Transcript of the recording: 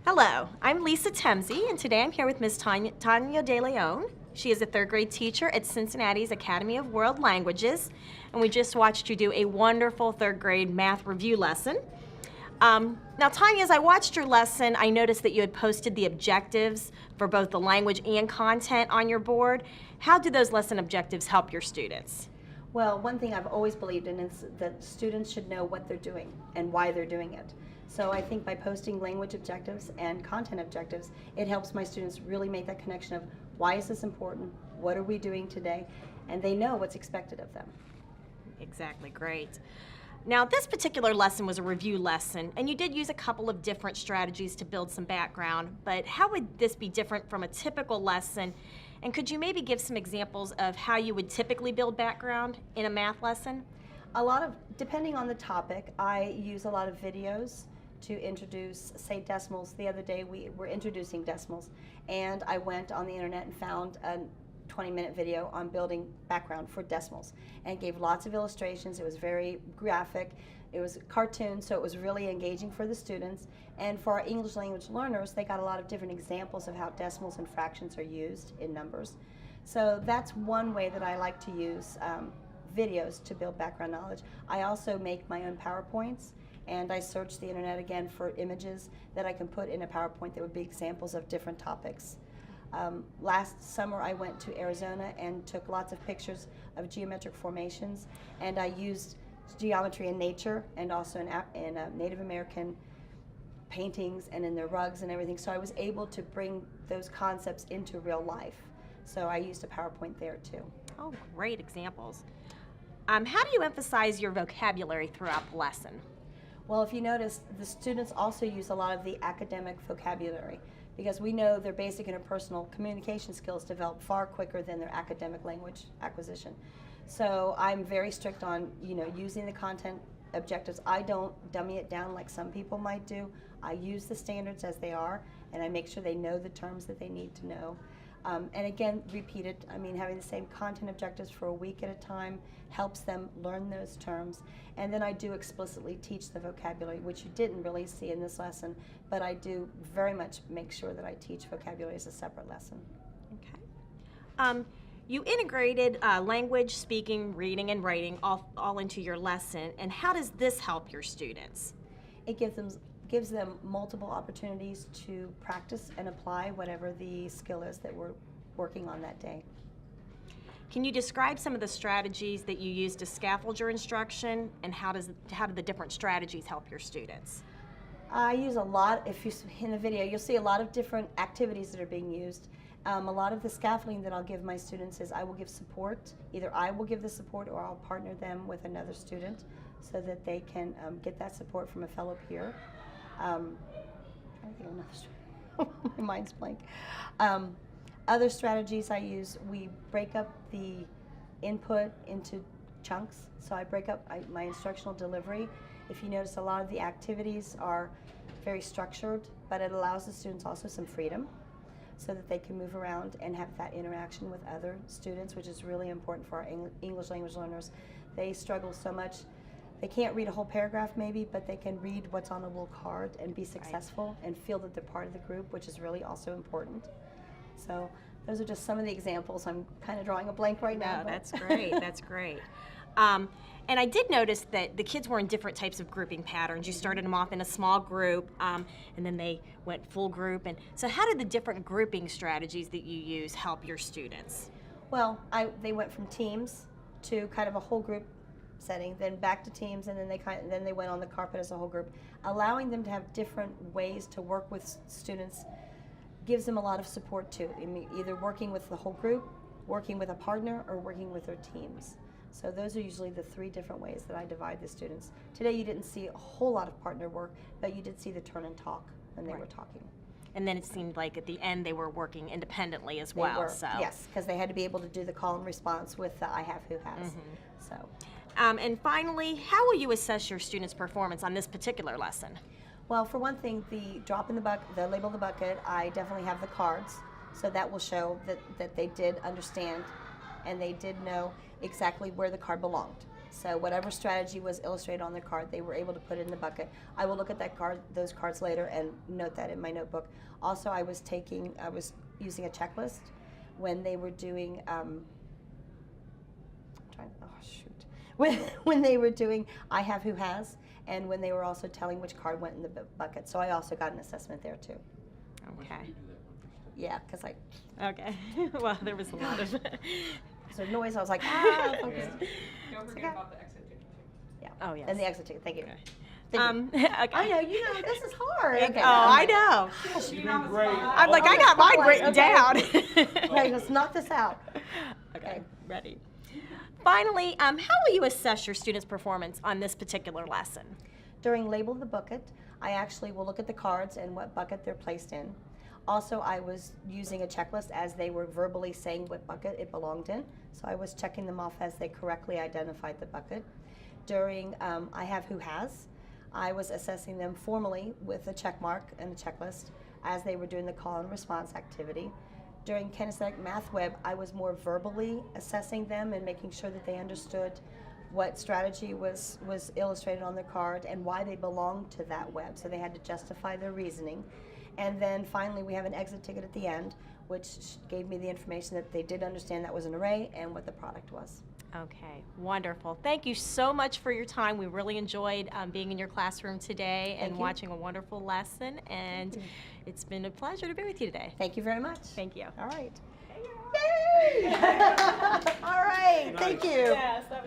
Hello, I'm Lisa Temsey, and today I'm here with Ms. Tanya De Leon. She is a third grade teacher at Cincinnati's Academy of World Languages, and we just watched you do a wonderful third grade math review lesson. Now, Tanya, as I watched your lesson, I noticed that you had posted the objectives for both the language and content on your board. How do those lesson objectives help your students? Well, one thing I've always believed in is that students should know what they're doing and why they're doing it. So I think by posting language objectives and content objectives, it helps my students really make that connection of why is this important, what are we doing today, and they know what's expected of them. Exactly, great. Now, this particular lesson was a review lesson, and you did use a couple of different strategies to build some background, but how would this be different from a typical lesson? And could you maybe give some examples of how you would typically build background in a math lesson? Depending on the topic, I use a lot of videos to introduce, say, decimals. The other day we were introducing decimals, and I went on the internet and found a 20-minute video on building background for decimals and gave lots of illustrations. It was very graphic. It was a cartoon, so it was really engaging for the students. And for our English language learners, they got a lot of different examples of how decimals and fractions are used in numbers. So that's one way that I like to use videos to build background knowledge. I also make my own PowerPoints, and I search the internet again for images that I can put in a PowerPoint that would be examples of different topics. Last summer I went to Arizona and took lots of pictures of geometric formations, and I used geometry in nature and also in Native American paintings and in their rugs and everything, so I was able to bring those concepts into real life. So I used a PowerPoint there too. Oh, great examples. How do you emphasize your vocabulary throughout the lesson? Well, if you notice, the students also use a lot of the academic vocabulary because we know their basic interpersonal communication skills develop far quicker than their academic language acquisition. So I'm very strict on, using the content objectives. I don't dummy it down like some people might do. I use the standards as they are, and I make sure they know the terms that they need to know. And again, repeat it. I mean, having the same content objectives for a week at a time helps them learn those terms. And then I do explicitly teach the vocabulary, which you didn't really see in this lesson, but I do very much make sure that I teach vocabulary as a separate lesson. Okay. You integrated language, speaking, reading, and writing all into your lesson, and how does this help your students? It gives them multiple opportunities to practice and apply whatever the skill is that we're working on that day. Can you describe some of the strategies that you use to scaffold your instruction, and how do the different strategies help your students? I use a lot. In the video, you'll see a lot of different activities that are being used. A lot of the scaffolding that I'll give my students is I will give support. Either I will give the support or I'll partner them with another student so that they can get that support from a fellow peer. I think of another my mind's blank. Other strategies I use, we break up the input into chunks. So I break up my instructional delivery. If you notice, a lot of the activities are very structured, but it allows the students also some freedom so that they can move around and have that interaction with other students, which is really important for our English language learners. They struggle so much. They can't read a whole paragraph maybe, but they can read what's on a little card and be successful and feel that they're part of the group, which is really also important. So those are just some of the examples. I'm kind of drawing a blank right now. No, that's great. That's great. And I did notice that the kids were in different types of grouping patterns. You started them off in a small group, and then they went full group. And so how did the different grouping strategies that you use help your students? Well, they went from teams to kind of a whole group setting, then back to teams, and then they went on the carpet as a whole group. Allowing them to have different ways to work with students gives them a lot of support too. I mean, either working with the whole group, working with a partner, or working with their teams. So those are usually the three different ways that I divide the students. Today you didn't see a whole lot of partner work, but you did see the turn and talk when they were talking. And then it seemed like at the end they were working independently as well. They were, so. yes, because they had to be able to do the call and response with the I have, who has. So. And finally, how will you assess your students' performance on this particular lesson? Well, for one thing, the drop in the bucket, the label the bucket, I definitely have the cards, so that will show that they did understand and they did know exactly where the card belonged. So whatever strategy was illustrated on the card, they were able to put it in the bucket. I will look at those cards later and note that in my notebook. Also, I was using a checklist when they were doing, when they were doing I Have, Who Has, and when they were also telling which card went in the bucket. So I also got an assessment there too. Okay. Yeah, because Okay. Well, there was a lot of. so noise. I was like, ah, focus. Don't forget about the exit ticket too. Yeah. Oh, yes. And the exit ticket. Thank you. Okay. Thank you. Okay. I know. You know, this is hard. Okay. Oh, I know. Being on the spot. I'm like, I got mine written Okay. down. Right, let's knock this out. Okay, ready. Finally, how will you assess your students' performance on this particular lesson? During Label the Bucket, I actually will look at the cards and what bucket they're placed in. Also, I was using a checklist as they were verbally saying what bucket it belonged in. So I was checking them off as they correctly identified the bucket. During I Have, Who Has, I was assessing them formally with a check mark and a checklist as they were doing the call and response activity. During Kinesthetic Math Web, I was more verbally assessing them and making sure that they understood what strategy was illustrated on the card and why they belonged to that web. So they had to justify their reasoning. And then finally, we have an exit ticket at the end, which gave me the information that they did understand that was an array and what the product was. Okay, wonderful. Thank you so much for your time. We really enjoyed being in your classroom today and Thank you. watching a wonderful lesson. And it's been a pleasure to be with you today. Thank you very much. Thank you. All right. Yay! All right. Thank you. Yes, that was